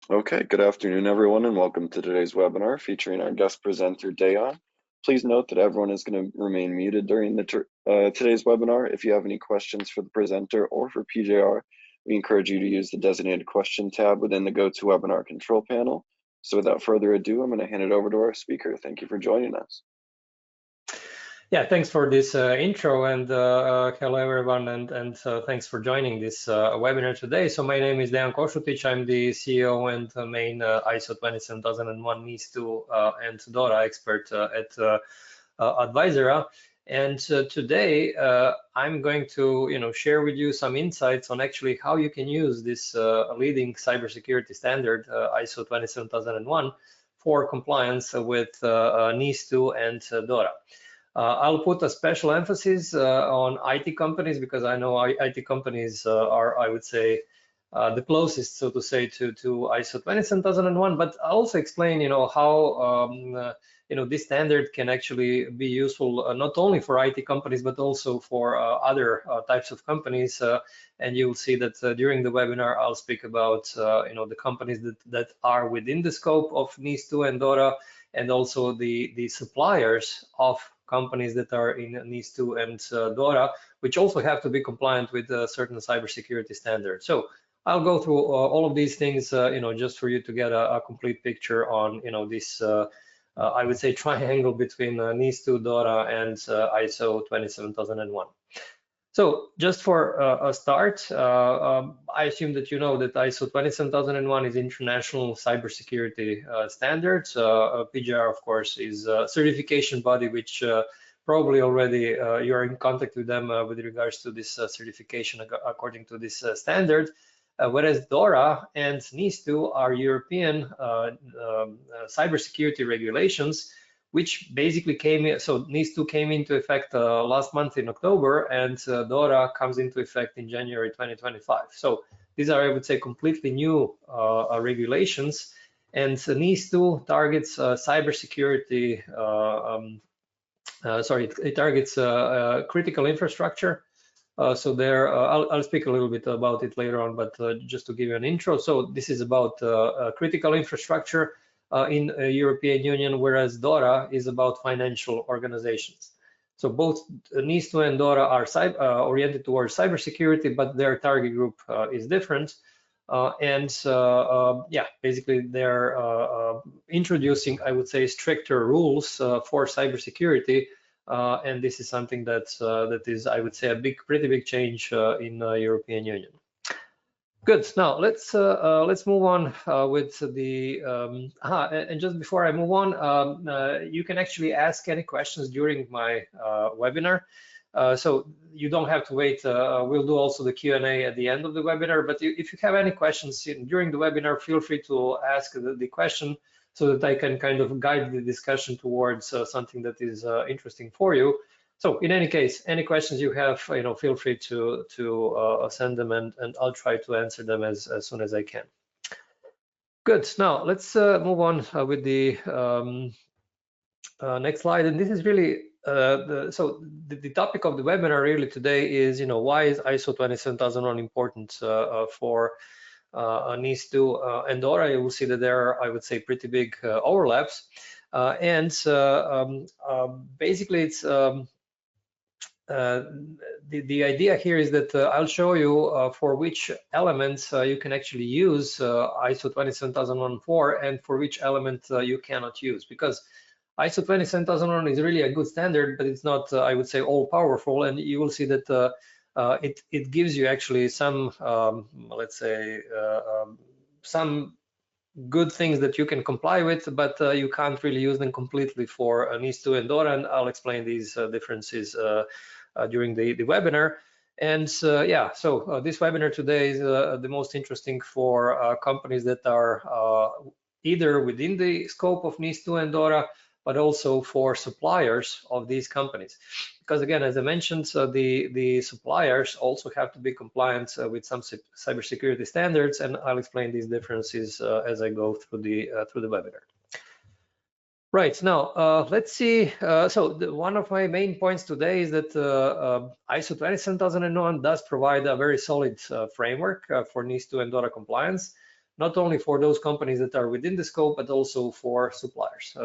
Okay, good afternoon, everyone, and welcome to today's webinar featuring our guest presenter, Dejan. Please note that everyone is going to remain muted during today's webinar. If you have any questions for the presenter or for PJR, we encourage you to use the designated question tab within the GoToWebinar control panel. So without further ado, I'm going to hand it over to our speaker. Thank you for joining us. Yeah, thanks for this intro, and hello everyone, and thanks for joining this webinar today. So my name is Dejan Kosutic. I'm the CEO and main ISO 27001 NIS2 and DORA expert at Advisera. And today I'm going to share with you some insights on actually how you can use this leading cybersecurity standard ISO 27001 for compliance with NIS2 and DORA. I'll put a special emphasis on IT companies because I know IT companies are, I would say, the closest, so to say, to ISO 27001. But I'll also explain, how this standard can actually be useful not only for IT companies but also for other types of companies. And you will see that during the webinar, I'll speak about the companies that are within the scope of NIS2 and DORA, and also the suppliers of companies that are in NIS2 and DORA, which also have to be compliant with certain cybersecurity standards. So I'll go through all of these things, just for you to get a complete picture on, this, I would say, triangle between NIS2, DORA, and ISO 27001. So just for a start, I assume that you know that ISO 27001 is international cybersecurity standards. PJR, of course, is a certification body which probably already you're in contact with them with regards to this certification according to this standard. Whereas DORA and NIS2 are European cybersecurity regulations, which basically so NIS2 came into effect last month in October, and DORA comes into effect in January 2025. So these are, I would say, completely new regulations, and NIS2 targets cybersecurity, it targets critical infrastructure. So there, I'll speak a little bit about it later on, but just to give you an intro. So this is about critical infrastructure in European Union, whereas DORA is about financial organizations. So both NIS2 and DORA are oriented towards cybersecurity, but their target group is different. Basically they're introducing, I would say, stricter rules for cybersecurity. And this is something that is, I would say, a pretty big change in European Union. Good. Now let's move on with the and just before I move on, you can actually ask any questions during my webinar. So you don't have to wait. We'll do also the Q&A at the end of the webinar. But if you have any questions during the webinar, feel free to ask the question so that I can kind of guide the discussion towards something that is interesting for you. So in any case, any questions you have, feel free to send them, and I'll try to answer them as soon as I can. Good. Now let's move on with the next slide. And this is really the topic of the webinar really today is, why is ISO 27001 important for NIS2 and DORA? You will see that there are, I would say, pretty big overlaps. Basically, it's the idea here is that I'll show you for which elements you can actually use ISO 27001 for, and for which element you cannot use, because ISO 27001 is really a good standard, but it's not, I would say, all powerful. And you will see that it gives you actually some, let's say, some good things that you can comply with, but you can't really use them completely for NIS2 and DORA, and I'll explain these differences during the webinar. And so this webinar today is the most interesting for companies that are either within the scope of NIS2 and DORA, but also for suppliers of these companies. Because again, as I mentioned, the suppliers also have to be compliant with some cybersecurity standards, and I'll explain these differences as I go through the webinar. Right, now let's see. One of my main points today is that ISO 27001 does provide a very solid framework for NIS2 and DORA compliance. not only for those companies that are within the scope, but also for suppliers.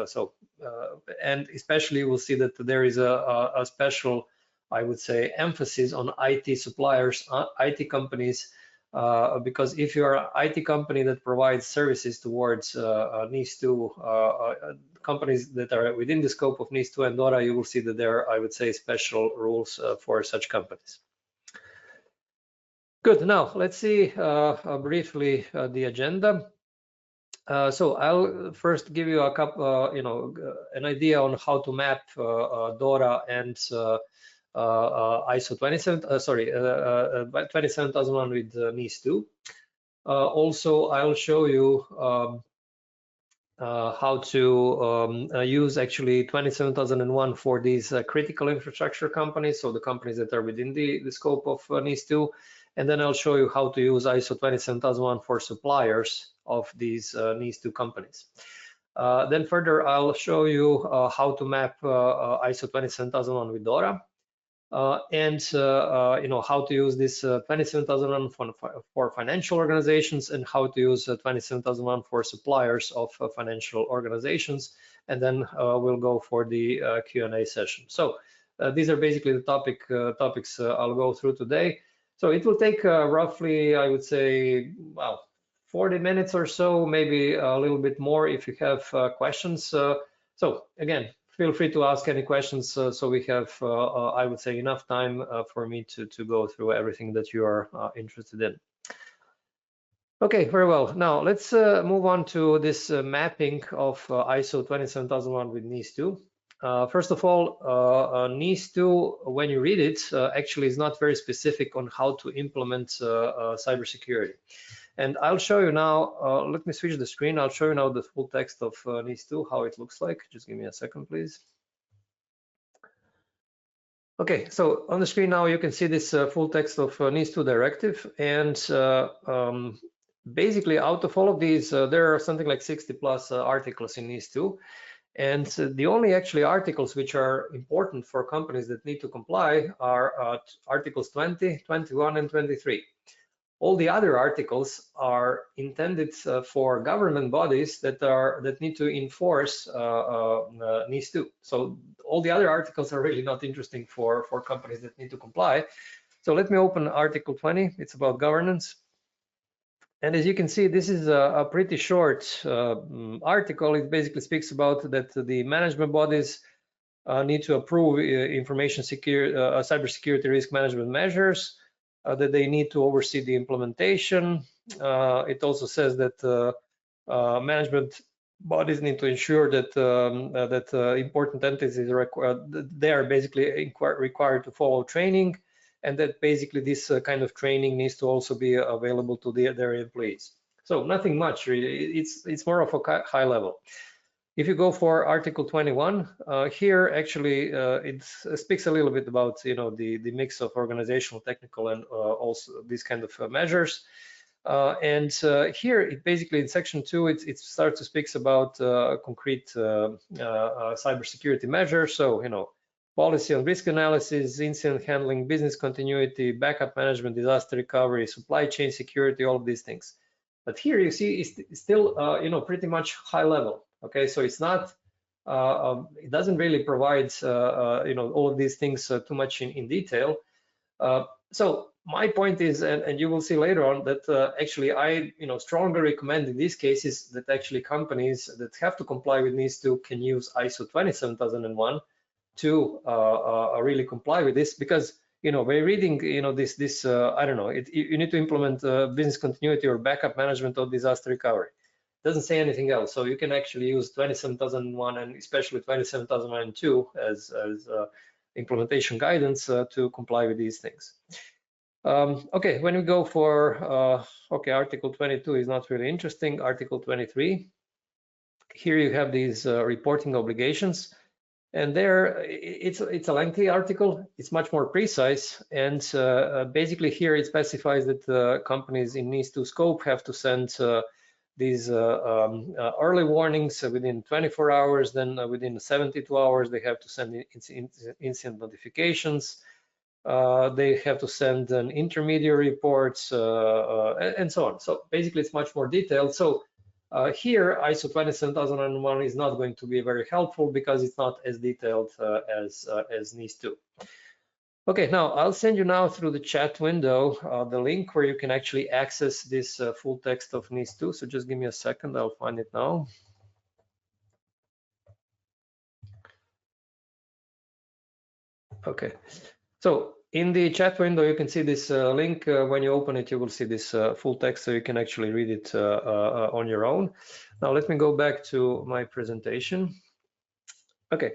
And especially you will see that there is a special, I would say, emphasis on IT suppliers, IT companies, because if you are an IT company that provides services towards NIS2 companies that are within the scope of NIS2 and DORA, you will see that there are, I would say, special rules for such companies. Good. Now let's see briefly the agenda. So I'll first give you a couple, an idea on how to map DORA and ISO 27001 with NIS2. Also, I'll show you how to use actually 27001 for these critical infrastructure companies, so the companies that are within the scope of NIS2. And then I'll show you how to use ISO 27001 for suppliers of these NIS2 companies. Then further, I'll show you how to map ISO 27001 with DORA. And how to use this 27001 for financial organizations, and how to use 27001 for suppliers of financial organizations. And then we'll go for the Q&A session. So these are basically the topics I'll go through today. So it will take roughly, I would say, well, 40 minutes or so, maybe a little bit more if you have questions. So again, feel free to ask any questions so we have, I would say, enough time for me to go through everything that you are interested in. Okay, very well. Now let's move on to this mapping of ISO 27001 with NIS2. First of all, NIS2, when you read it, actually is not very specific on how to implement cybersecurity. And I'll show you now, let me switch the screen. I'll show you now the full text of NIS2, how it looks like. Just give me a second, please. Okay, so on the screen now, you can see this full text of NIS2 directive. And basically, out of all of these, there are something like 60 plus articles in NIS2. And the only actually articles which are important for companies that need to comply are articles 20, 21, and 23. All the other articles are intended for government bodies that need to enforce NIS2. So all the other articles are really not interesting for companies that need to comply. So let me open Article 20. It's about governance. And as you can see, this is a pretty short article. It basically speaks about that the management bodies need to approve information security, cybersecurity risk management measures, that they need to oversee the implementation. It also says that management bodies need to ensure that important entities they are basically required to follow training, and that basically this kind of training needs to also be available to their employees. So nothing much really. It's more of a high level. If you go for Article 21, here actually it speaks a little bit about the mix of organizational, technical, and also these kind of measures. And here it basically in Section 2 it starts to speak about concrete cybersecurity measures. So policy on risk analysis, incident handling, business continuity, backup management, disaster recovery, supply chain security, all of these things. But here you see it's still pretty much high level. Okay, so it's not, it doesn't really provide, all of these things too much in detail. So my point is, and you will see later on that actually I, strongly recommend in these cases that actually companies that have to comply with NIS2 can use ISO 27001 to really comply with this, because by reading this I don't know, you need to implement business continuity or backup management or disaster recovery. Doesn't say anything else. So you can actually use 27001 and especially 27002 as implementation guidance to comply with these things. Okay, when we go for Article 22 is not really interesting. Article 23, here you have these reporting obligations, and there it's a lengthy article. It's much more precise, and basically here it specifies that companies in NIS2 scope have to send these early warnings within 24 hours, then within 72 hours they have to send incident notifications. They have to send an intermediary reports and so on. So basically, it's much more detailed. So here, ISO 27001 is not going to be very helpful because it's not as detailed as NIS2. Okay, now I'll send you now through the chat window the link where you can actually access this full text of NIS2. So just give me a second, I'll find it now. Okay, so in the chat window, you can see this link. When you open it, you will see this full text, so you can actually read it on your own. Now, let me go back to my presentation. Okay,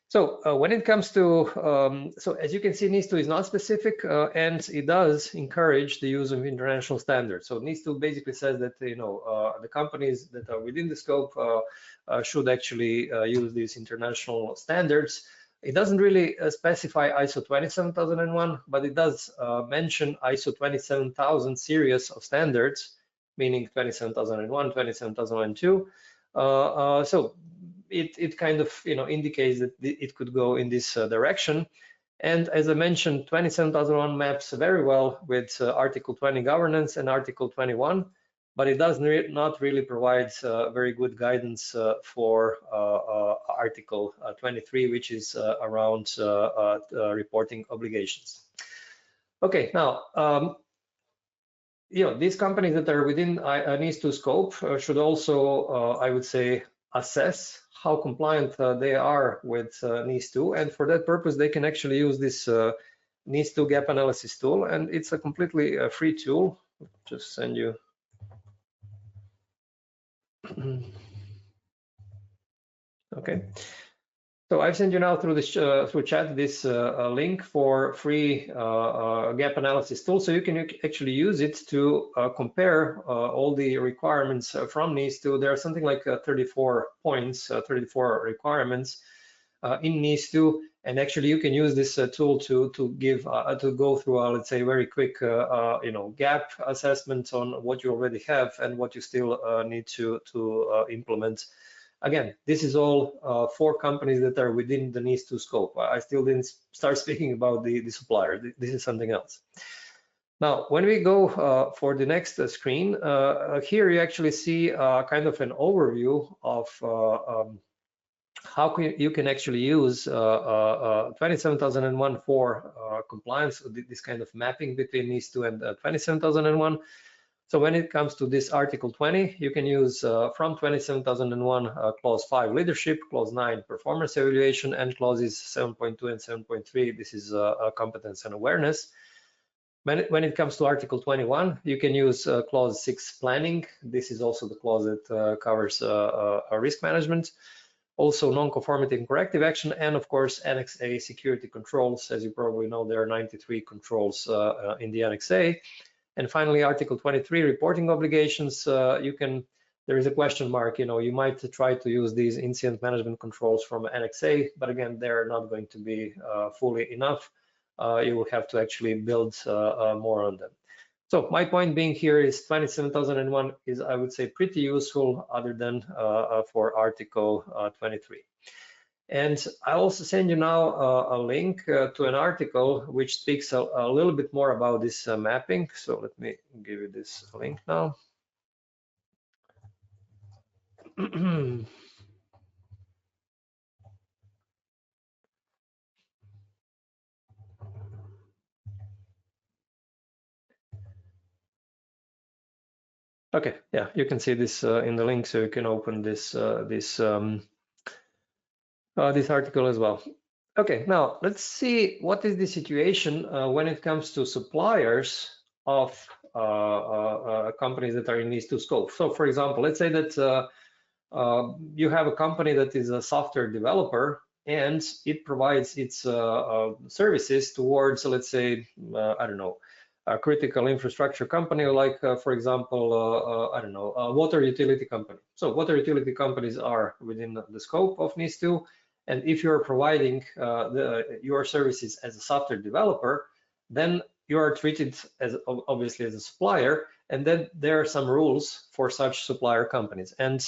so when it comes to, so as you can see, NIS2 is not specific, and it does encourage the use of international standards. So NIS2 basically says that, you know, the companies that are within the scope should actually use these international standards. It doesn't really specify ISO 27001, but it does mention ISO 27000 series of standards, meaning 27001, 27002. So it kind of, you know, indicates that it could go in this direction. And as I mentioned, 27001 maps very well with Article 20 governance and Article 21. But it does not really provide very good guidance for Article 23, which is around reporting obligations. Okay, now, you know, these companies that are within NIS2 scope should also, I would say, assess how compliant they are with NIS2, and for that purpose, they can actually use this NIS2 gap analysis tool, and it's a completely free tool. Just send you. Okay, so I've sent you now through this through chat this link for free gap analysis tool, so you can actually use it to compare all the requirements from NIS2. There are something like 34 points, 34 requirements in NIS2, and actually you can use this tool to give to go through let's say very quick you know, gap assessment on what you already have and what you still need to implement. Again, this is all for companies that are within the NIS2 scope. I still didn't start speaking about the supplier. This is something else. Now, when we go for the next screen, here you actually see kind of an overview of how you can actually use 27001 for compliance, this kind of mapping between NIS2 and 27001. So when it comes to this Article 20, you can use from 27001 Clause 5 leadership, Clause 9 performance evaluation, and clauses 7.2 and 7.3. This is competence and awareness. When it comes to Article 21, you can use Clause 6 planning. This is also the clause that covers risk management. Also non-conformity and corrective action, and of course Annex A security controls. As you probably know, there are 93 controls in the Annex A. And finally, Article 23 reporting obligations. There is a question mark. You know, you might try to use these incident management controls from Annex A, but again, they're not going to be fully enough. You will have to actually build more on them. So my point being here is 27001 is, I would say, pretty useful other than for Article 23. And I also send you now a link to an article which speaks a little bit more about this mapping. So let me give you this link now. Okay, yeah, you can see this in the link, so you can open this this article as well. Okay, now let's see what is the situation when it comes to suppliers of companies that are in NIS2 scope. So, for example, let's say that you have a company that is a software developer and it provides its services towards, let's say, I don't know, a critical infrastructure company, like, for example, I don't know, a water utility company. So water utility companies are within the scope of NIS2. And if you're providing your services as a software developer, then you are treated as obviously as a supplier, and then there are some rules for such supplier companies. And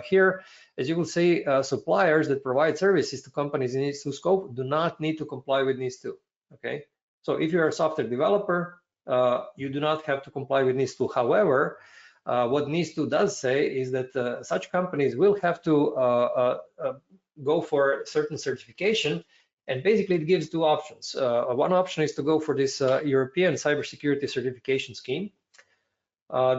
here, as you will see, suppliers that provide services to companies in NIS2 scope do not need to comply with NIS2. Okay, So if you're a software developer, you do not have to comply with NIS2. However, what NIS2 does say is that such companies will have to go for certain certification, and basically it gives two options. One option is to go for this European cybersecurity certification scheme.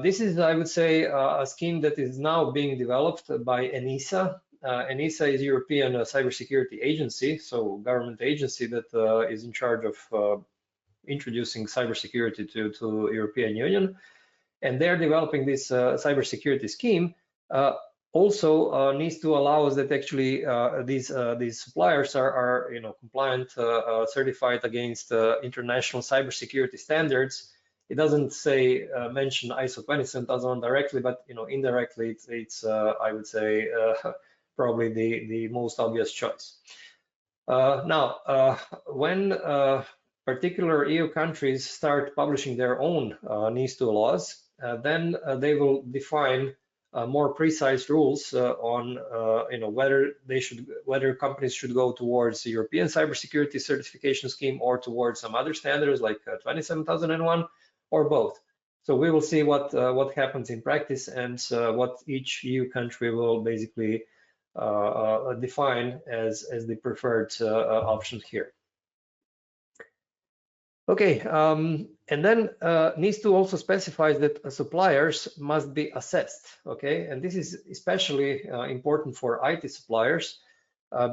This is, I would say, a scheme that is now being developed by NISA. NISA is European cybersecurity agency, so government agency that is in charge of introducing cybersecurity to European Union, and they're developing this cybersecurity scheme. Also, NIS2 allows that actually these suppliers are compliant, certified against international cybersecurity standards. It doesn't say mention ISO 27001 directly, but indirectly it's I would say probably the most obvious choice. Now, when particular EU countries start publishing their own NIS2 laws, then they will define more precise rules on whether companies should go towards the European cybersecurity certification scheme or towards some other standards like 27001 or both. So we will see what happens in practice and what each EU country will basically define as the preferred option here. Okay, and then NIS2 also specifies that suppliers must be assessed, okay? And this is especially important for IT suppliers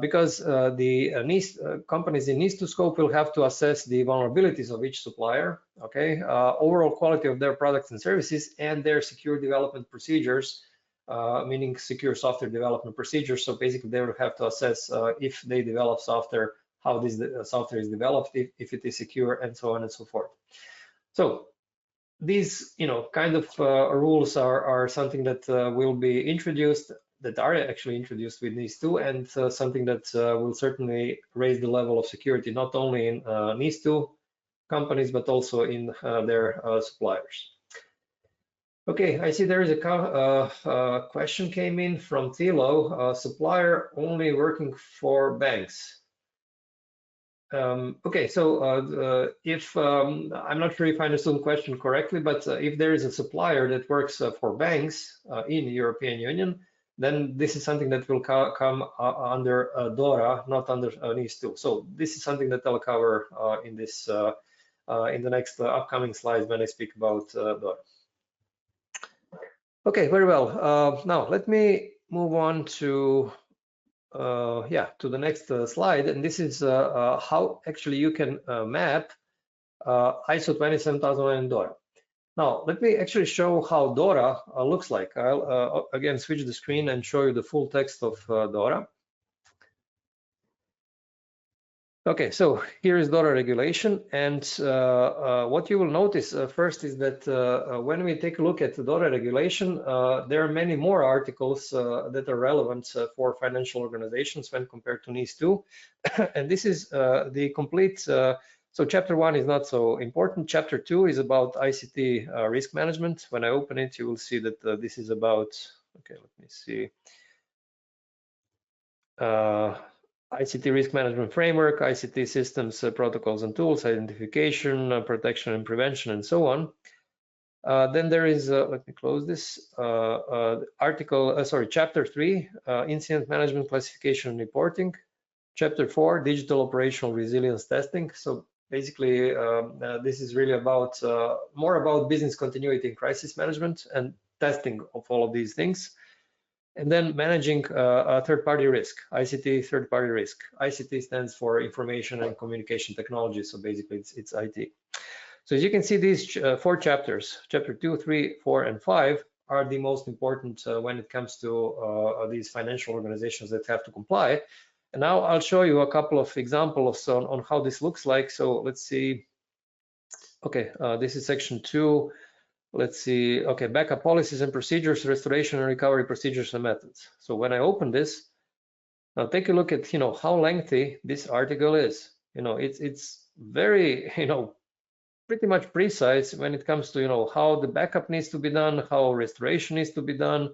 because the companies in NIS2 scope will have to assess the vulnerabilities of each supplier, okay? Overall quality of their products and services and their secure development procedures, meaning secure software development procedures. So basically they will have to assess if they develop software, how this software is developed, if it is secure, and so on and so forth. So these, kind of rules are something that will be introduced, that are actually introduced with NIS2, and something that will certainly raise the level of security, not only in NIS2 companies, but also in their suppliers. Okay, I see there is a question came in from Thilo, supplier only working for banks. Okay, so if I'm not sure if I understood the question correctly, but if there is a supplier that works for banks in the European Union, then this is something that will come under DORA, not under NIS2. So this is something that I'll cover in this in the next upcoming slides when I speak about DORA. Okay, very well. Now let me move on to to the next slide, and this is how actually you can map ISO 27001 and DORA. Now, let me actually show how DORA looks like. I'll again switch the screen and show you the full text of DORA. Okay, so here is DORA regulation, and what you will notice first is that when we take a look at the DORA regulation, there are many more articles that are relevant for financial organizations when compared to NIS2, and this is the complete. So chapter 1 is not so important. Chapter 2 is about ICT risk management. When I open it, you will see that this is about. Okay, let me see. ICT risk management framework, ICT systems, protocols and tools, identification, protection and prevention, and so on. Then there is, let me close this, chapter 3, incident management, classification and reporting. Chapter 4, digital operational resilience testing. So basically, this is really about, more about business continuity and crisis management and testing of all of these things. And then managing third-party risk, ICT third-party risk. ICT stands for information and communication technology, so basically it's IT. So as you can see, these 4 chapters, chapter 2, 3, 4, and 5, are the most important when it comes to these financial organizations that have to comply. And now I'll show you a couple of examples on how this looks like. So let's see. Okay, this is section 2. Let's see, okay, backup policies and procedures, restoration and recovery procedures and methods. So when I open this, now take a look at, how lengthy this article is. It's very, pretty much precise when it comes to, how the backup needs to be done, how restoration needs to be done,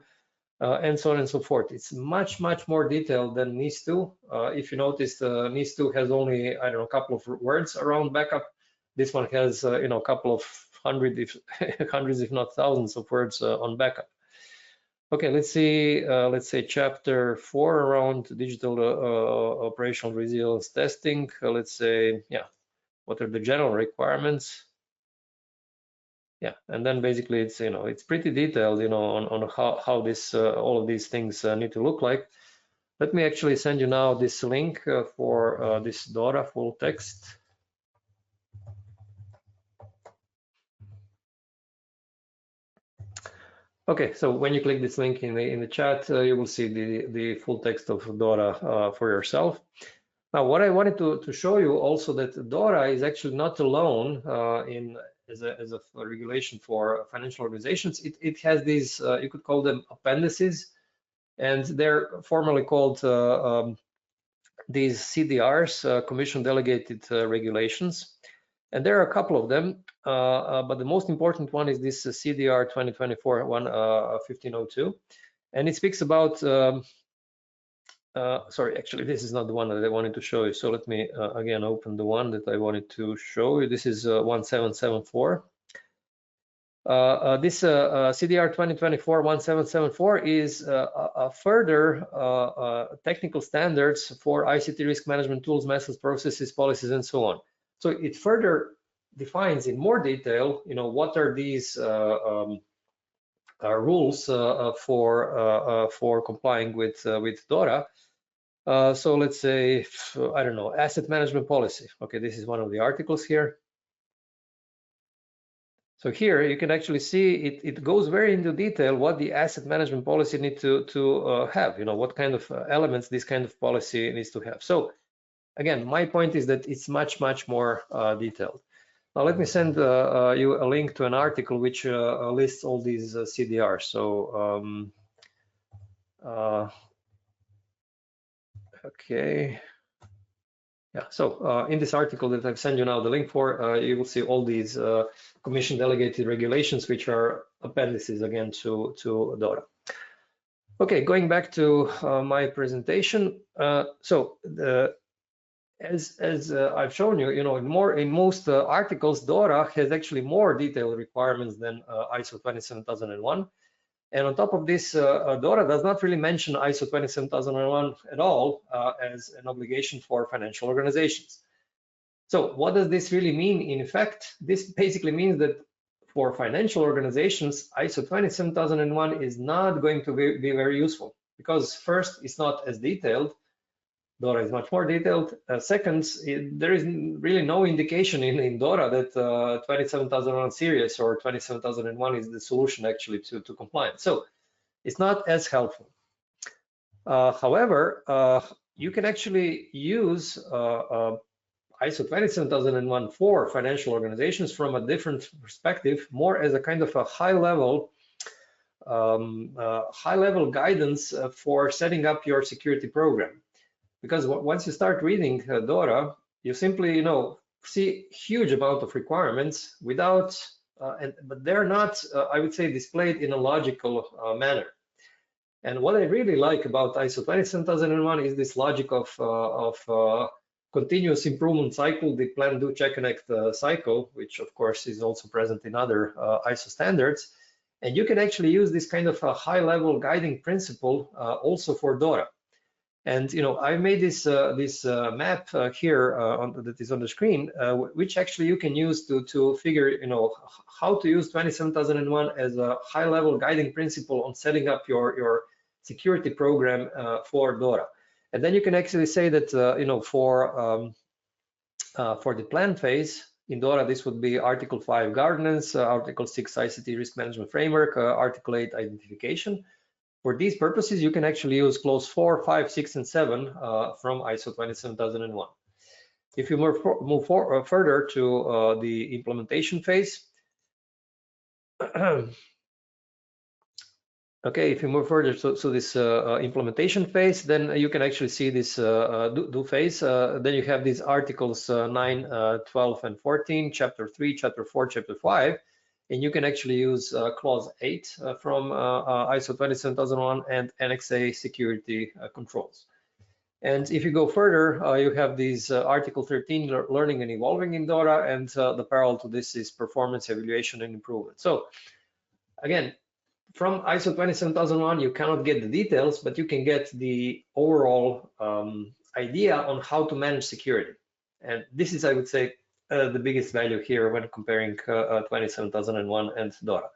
and so on and so forth. It's much, much more detailed than NIS2. If you notice, NIS2 has only, I don't know, a couple of words around backup. This one has a couple of hundreds, if not thousands of words on backup. Okay, let's see. Let's say chapter 4 around digital operational resilience testing. Let's say, yeah, what are the general requirements? Yeah, and then basically it's it's pretty detailed on how this all of these things need to look like. Let me actually send you now this link for this DORA full text. Okay, so when you click this link in the chat, you will see the full text of DORA for yourself. Now, what I wanted to show you also that DORA is actually not alone as a regulation for financial organizations. It has these, you could call them appendices, and they're formally called these CDRs, Commission Delegated Regulations. And there are a couple of them, but the most important one is this CDR 2024-1502, and it speaks about. Sorry, actually, this is not the one that I wanted to show you. So let me again open the one that I wanted to show you. This is 1774. This CDR 2024-1774 is a further technical standards for ICT risk management tools, methods, processes, policies, and so on. So it further defines in more detail, what are these rules for complying with DORA. So let's say, I don't know, asset management policy. Okay, this is one of the articles here. So here you can actually see it goes very into detail what the asset management policy needs to have, what kind of elements this kind of policy needs to have. So again, my point is that it's much more detailed. Now let me send you a link to an article which lists all these CDRs. So okay. Yeah, so in this article that I've sent you now the link for, you will see all these Commission delegated regulations, which are appendices again to DORA. Okay, going back to my presentation. So as I've shown you, in most articles, DORA has actually more detailed requirements than ISO 27001. And on top of this, DORA does not really mention ISO 27001 at all as an obligation for financial organizations. So what does this really mean in effect? This basically means that for financial organizations, ISO 27001 is not going to be very useful because first, it's not as detailed. DORA is much more detailed. Second, there is really no indication in DORA that 27001 series or 27001 is the solution actually to compliance. So it's not as helpful. However, you can actually use ISO 27001 for financial organizations from a different perspective, more as a kind of a high-level guidance for setting up your security program. Because once you start reading DORA, you simply, see huge amount of requirements without, but they're not, I would say, displayed in a logical manner. And what I really like about ISO 27001 is this logic of continuous improvement cycle, the plan, do, check, and act cycle, which of course is also present in other ISO standards. And you can actually use this kind of a high-level guiding principle also for DORA. And I made this map here that is on the screen, which actually you can use to figure how to use 27001 as a high-level guiding principle on setting up your security program for DORA. And then you can actually say that for the plan phase in DORA, this would be Article 5 governance, Article 6 ICT risk management framework, Article 8 identification. For these purposes, you can actually use clause 4, 5, 6, and 7 from ISO 27001. If you move further to the implementation phase, okay, if you move further to this implementation phase, then you can actually see this do phase. Then you have these articles 9, 12, and 14, chapter 3, chapter 4, chapter 5. And you can actually use clause 8 from ISO 27001 and Annex A security controls. And if you go further, you have these Article 13, learning and evolving in DORA, and the parallel to this is performance evaluation and improvement. So again, from ISO 27001, you cannot get the details, but you can get the overall idea on how to manage security. And this is, I would say, the biggest value here when comparing 27001 and DORA.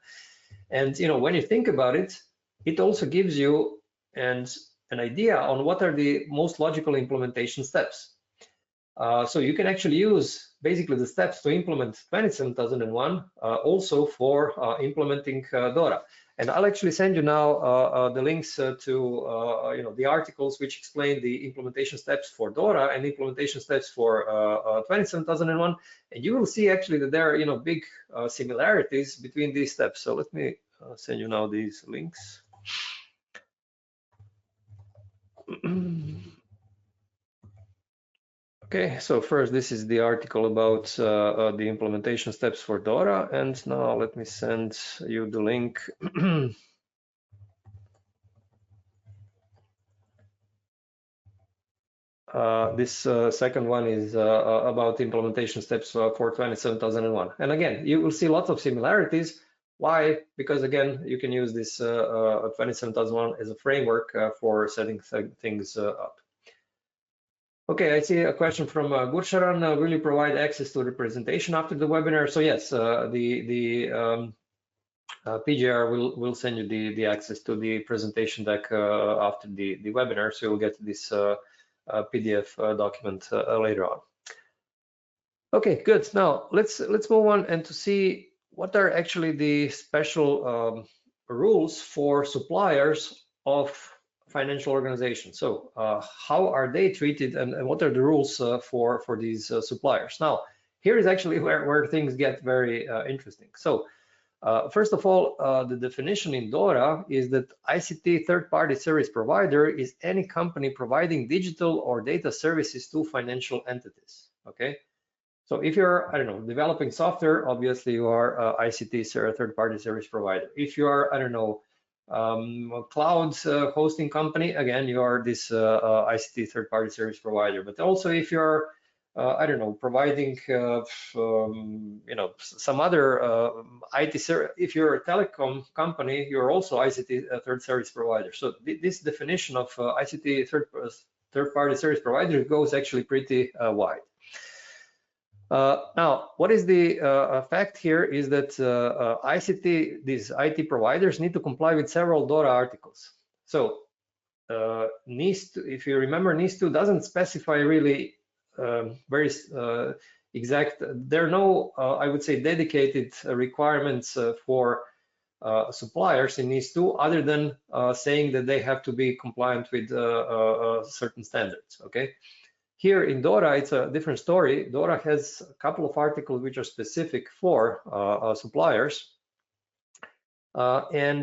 And when you think about it, it also gives you an idea on what are the most logical implementation steps. So you can actually use basically the steps to implement 27001 also for implementing DORA. And I'll actually send you now the links to the articles which explain the implementation steps for DORA and implementation steps for 27001. And you will see actually that there are big similarities between these steps. So let me send you now these links. Okay, so first this is the article about the implementation steps for DORA, and now let me send you the link. This second one is about implementation steps for 27001. And again, you will see lots of similarities. Why? Because again, you can use this 27001 as a framework for setting things up. Okay, I see a question from Gursharan. Will you provide access to the presentation after the webinar? So yes, the PGR will send you the access to the presentation deck after the webinar, so you'll get this PDF document later on. Okay, good. Now let's move on and to see what are actually the special rules for suppliers of financial organizations. So how are they treated, and what are the rules for these suppliers? Now, here is actually where things get very interesting. So first of all, the definition in DORA is that ICT third-party service provider is any company providing digital or data services to financial entities. Okay, so if you're, I don't know, developing software, obviously you are ICT third-party service provider. If you are, I don't know, cloud hosting company, again, you are this ICT third-party service provider. But also if you're I don't know, providing some other IT service. If you're a telecom company, you're also ICT third service provider. So this definition of ICT third-party service provider goes actually pretty wide. Now, what is the fact here is that these IT providers need to comply with several DORA articles. So NIS2, if you remember, NIS2 doesn't specify really very exact. There are no, I would say, dedicated requirements for suppliers in NIS2 other than saying that they have to be compliant with certain standards. Okay. Here in DORA, it's a different story. DORA has a couple of articles which are specific for suppliers. I'm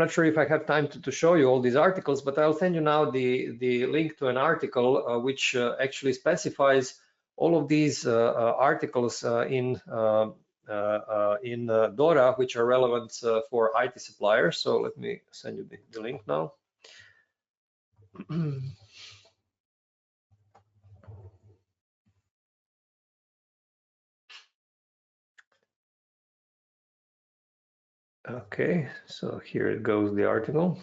not sure if I have time to show you all these articles, but I'll send you now the link to an article which actually specifies all of these articles in DORA, which are relevant for IT suppliers. So let me send you the link now. Okay, so here it goes, the article.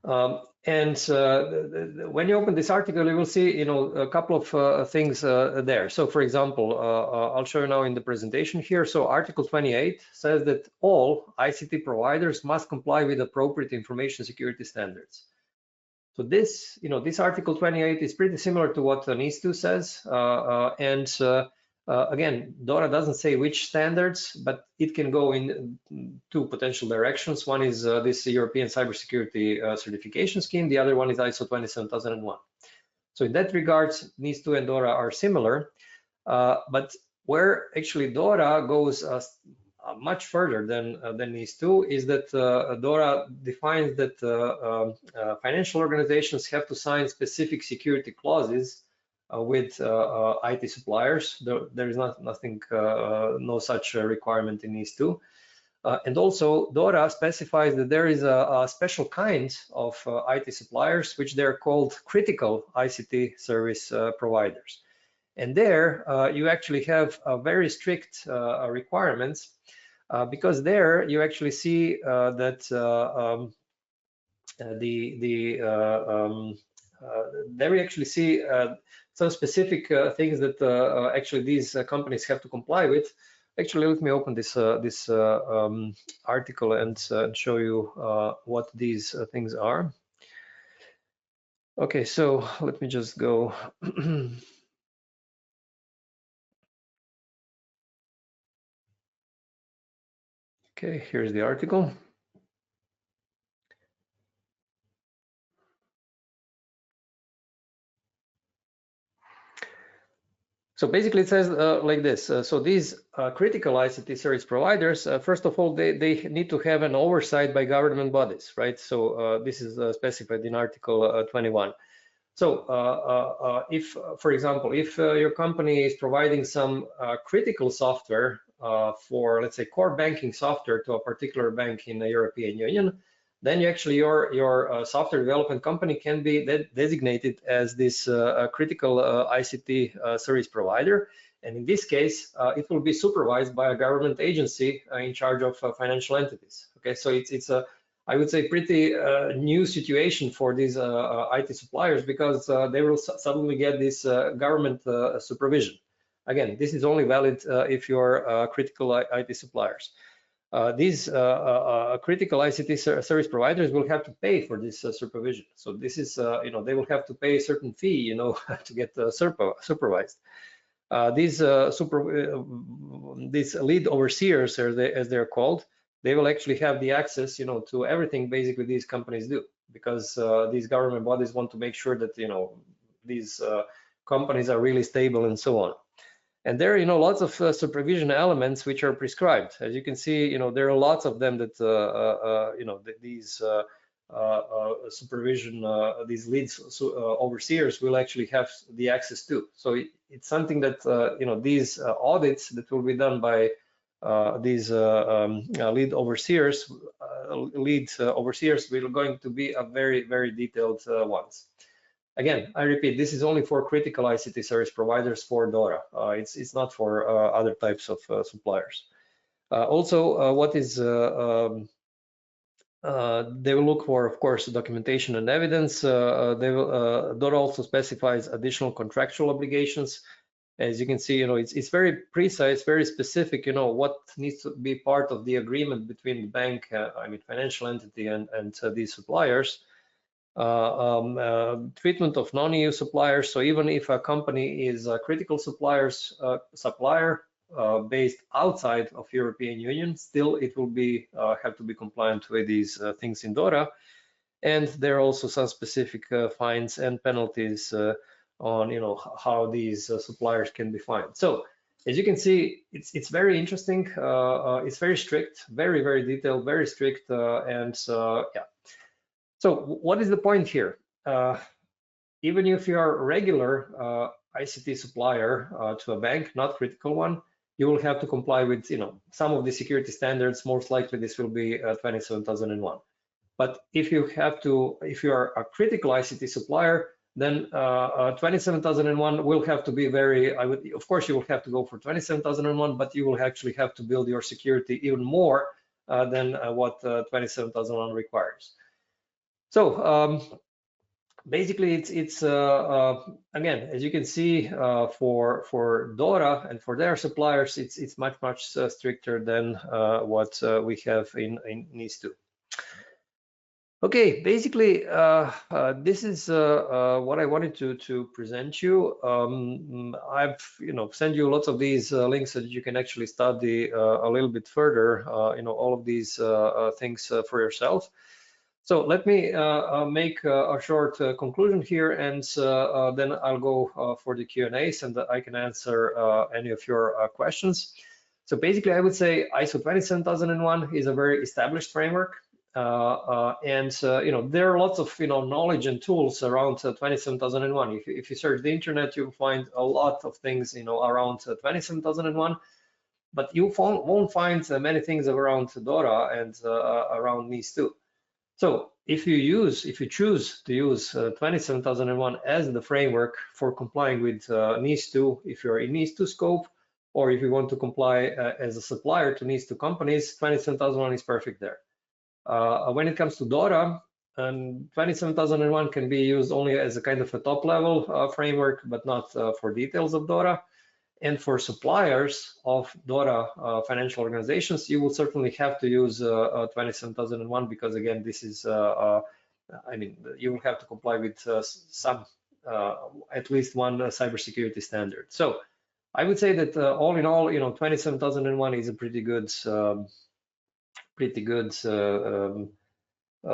When you open this article, you will see, a couple of things there. So, for example, I'll show you now in the presentation here. So, Article 28 says that all ICT providers must comply with appropriate information security standards. So this, this Article 28 is pretty similar to what NIS2 says, again, DORA doesn't say which standards, but it can go in two potential directions. One is this European cybersecurity certification scheme. The other one is ISO 27001. So in that regard, NIS2 and DORA are similar, but where actually DORA goes much further than NIS2 is that DORA defines that financial organizations have to sign specific security clauses with IT suppliers. There is nothing, no such requirement in NIS2. And also DORA specifies that there is a special kind of IT suppliers, which they're called critical ICT service providers. And there you actually have very strict requirements, because there you actually see that there we actually see some specific things that actually these companies have to comply with. Actually, let me open this article and show you what these things are. Okay, so let me just go. Okay, here's the article. So basically it says like this. So these critical ICT service providers, first of all, they need to have an oversight by government bodies, right? So this is specified in Article 21. So if, for example, if your company is providing some critical software for, let's say, core banking software to a particular bank in the European Union, then your software development company can be designated as this critical ICT service provider. And in this case, it will be supervised by a government agency in charge of financial entities. Okay, so it's a, I would say, pretty new situation for these IT suppliers, because they will suddenly get this government supervision. Again, this is only valid if you're critical IT suppliers. These critical ICT service providers will have to pay for this supervision. So this is, they will have to pay a certain fee, to get supervised. These lead overseers, as they're called, they will actually have the access, to everything basically these companies do, because these government bodies want to make sure that, these companies are really stable and so on. And there are, lots of supervision elements which are prescribed. As you can see, there are lots of them that, these supervision, these leads overseers will actually have the access to. So it's something that, these audits that will be done by these lead overseers will going to be a very, very detailed ones. Again, I repeat, this is only for critical ICT service providers for DORA. It's not for other types of suppliers. Also, what is they will look for, of course, documentation and evidence. DORA also specifies additional contractual obligations. As you can see, it's very precise, very specific. What needs to be part of the agreement between the bank, financial entity, and these suppliers. Treatment of non-EU suppliers. So even if a company is a critical supplier based outside of European Union, still it will be have to be compliant with these things in DORA. And there are also some specific fines and penalties on how these suppliers can be fined. So as you can see, it's very interesting. It's very strict, very, very detailed, very strict, and yeah. So what is the point here? Even if you are a regular ICT supplier to a bank, not critical one, you will have to comply with some of the security standards. Most likely this will be 27001. But if you are a critical ICT supplier, then 27001 will have to be very, of course you will have to go for 27001, but you will actually have to build your security even more than what 27001 requires. So basically, it's again, as you can see, for DORA and for their suppliers, it's much stricter than what we have in NIS2. Okay, basically, this is what I wanted to present you. I've sent you lots of these links so that you can actually study a little bit further, all of these things for yourself. So let me make a short conclusion here, and then I'll go for the Q&As, and I can answer any of your questions. So basically, I would say ISO 27001 is a very established framework, and there are lots of knowledge and tools around 27001. If you search the internet, you'll find a lot of things around 27001. but you won't find many things around DORA and around NIS2. So if you choose to use 27001 as the framework for complying with NIS2, if you're in NIS2 scope, or if you want to comply as a supplier to NIS2 companies, 27001 is perfect there. When it comes to DORA, 27001 can be used only as a kind of a top level framework, but not for details of DORA. And for suppliers of DORA financial organizations, you will certainly have to use 27001 because, again, this is, I mean, you will have to comply with some, at least one cybersecurity standard. So I would say that all in all, 27001 is a pretty good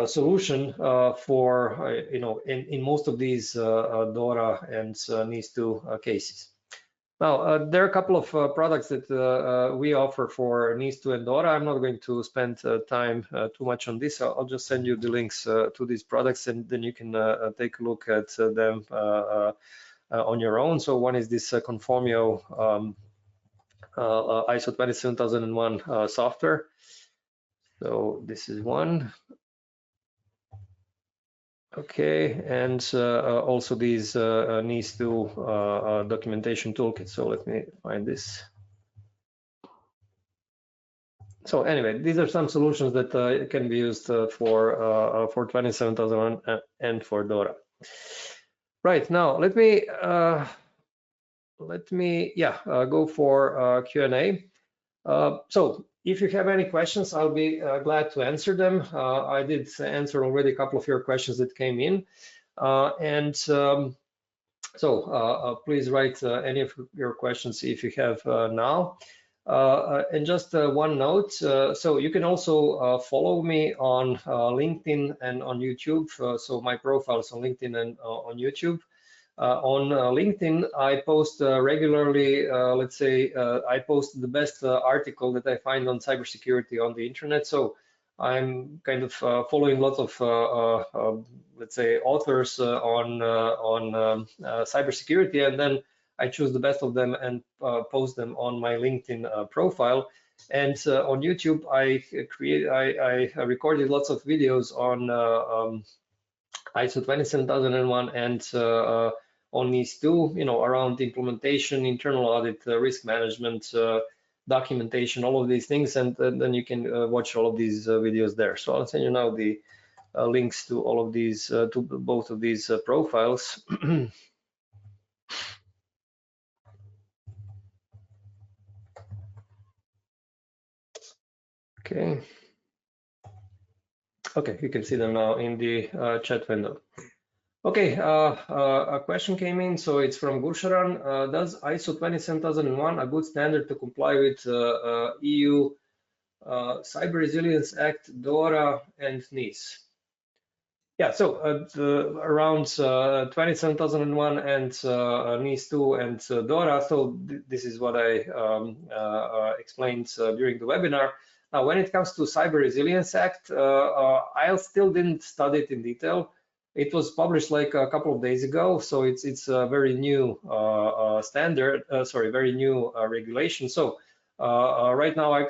solution for, in most of these DORA and NIS2 cases. Now, there are a couple of products that we offer for NIS2 and DORA. I'm not going to spend time too much on this. I'll just send you the links to these products, and then you can take a look at them on your own. So one is this Conformio ISO 27001 software. So this is one. Okay, and also these NIS2 documentation toolkit. So let me find this. So anyway, these are some solutions that can be used for 27001 and for DORA. Right, now let me go for Q&A. So if you have any questions, I'll be glad to answer them. I did answer already a couple of your questions that came in. Please write any of your questions if you have now. And just one note, so you can also follow me on LinkedIn and on YouTube. So my profile is on LinkedIn and on YouTube. On LinkedIn, I post regularly, let's say, I post the best article that I find on cybersecurity on the internet. So I'm kind of following lots of, let's say, authors on cybersecurity, and then I choose the best of them and post them on my LinkedIn profile. And on YouTube, I recorded lots of videos on ISO 27001 and on NIS2, around implementation, internal audit, risk management, documentation, all of these things, and then you can watch all of these videos there. So I'll send you now the links to all of these, to both of these profiles. Okay. Okay, you can see them now in the chat window. Okay, a question came in, so it's from Gursharan. Does ISO 27001 a good standard to comply with EU Cyber Resilience Act, DORA, and NIS? Yeah, so around 27001 and NIS2 and DORA, so this is what I explained during the webinar. Now, when it comes to Cyber Resilience Act, I still didn't study it in detail. It was published like a couple of days ago, so it's a very new very new regulation. So right now I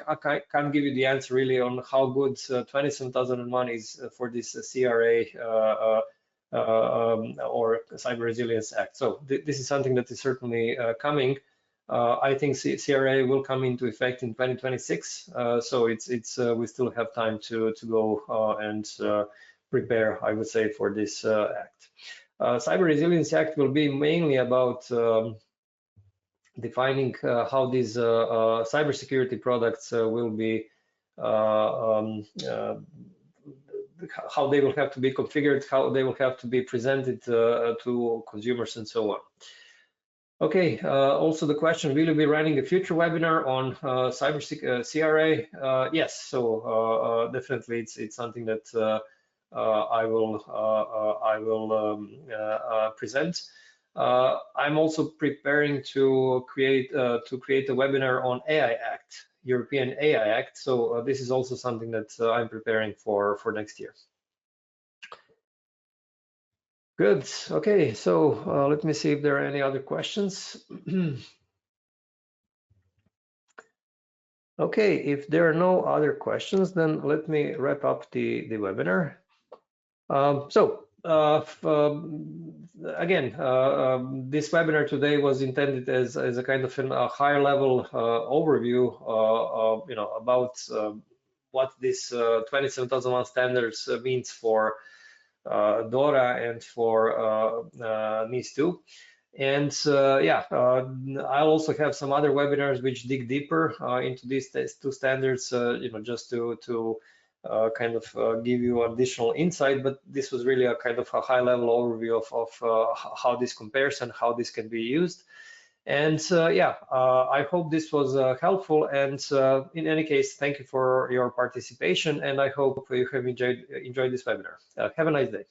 can't give you the answer really on how good 27001 is for this CRA or Cyber Resilience Act. So this is something that is certainly coming. I think CRA will come into effect in 2026, so it's we still have time to go and prepare, I would say, for this act. Cyber Resilience Act will be mainly about defining how these cybersecurity products will be, how they will have to be configured, how they will have to be presented to consumers, and so on. Okay, also the question, will you be running a future webinar on cyber CRA? Yes, so definitely it's something that I will present. I'm also preparing to create a webinar on AI Act, European AI Act. So this is also something that I'm preparing for next year. Good. Okay, so let me see if there are any other questions. Okay, if there are no other questions, then let me wrap up the webinar. Again, this webinar today was intended as a kind of a higher level overview, about what this 27001 standards means for DORA and for NIS2. And I'll also have some other webinars which dig deeper into these two standards, just to kind of give you additional insight. But this was really a kind of a high-level overview of how this compares and how this can be used. And I hope this was helpful. And in any case, thank you for your participation. And I hope you have enjoyed this webinar. Have a nice day.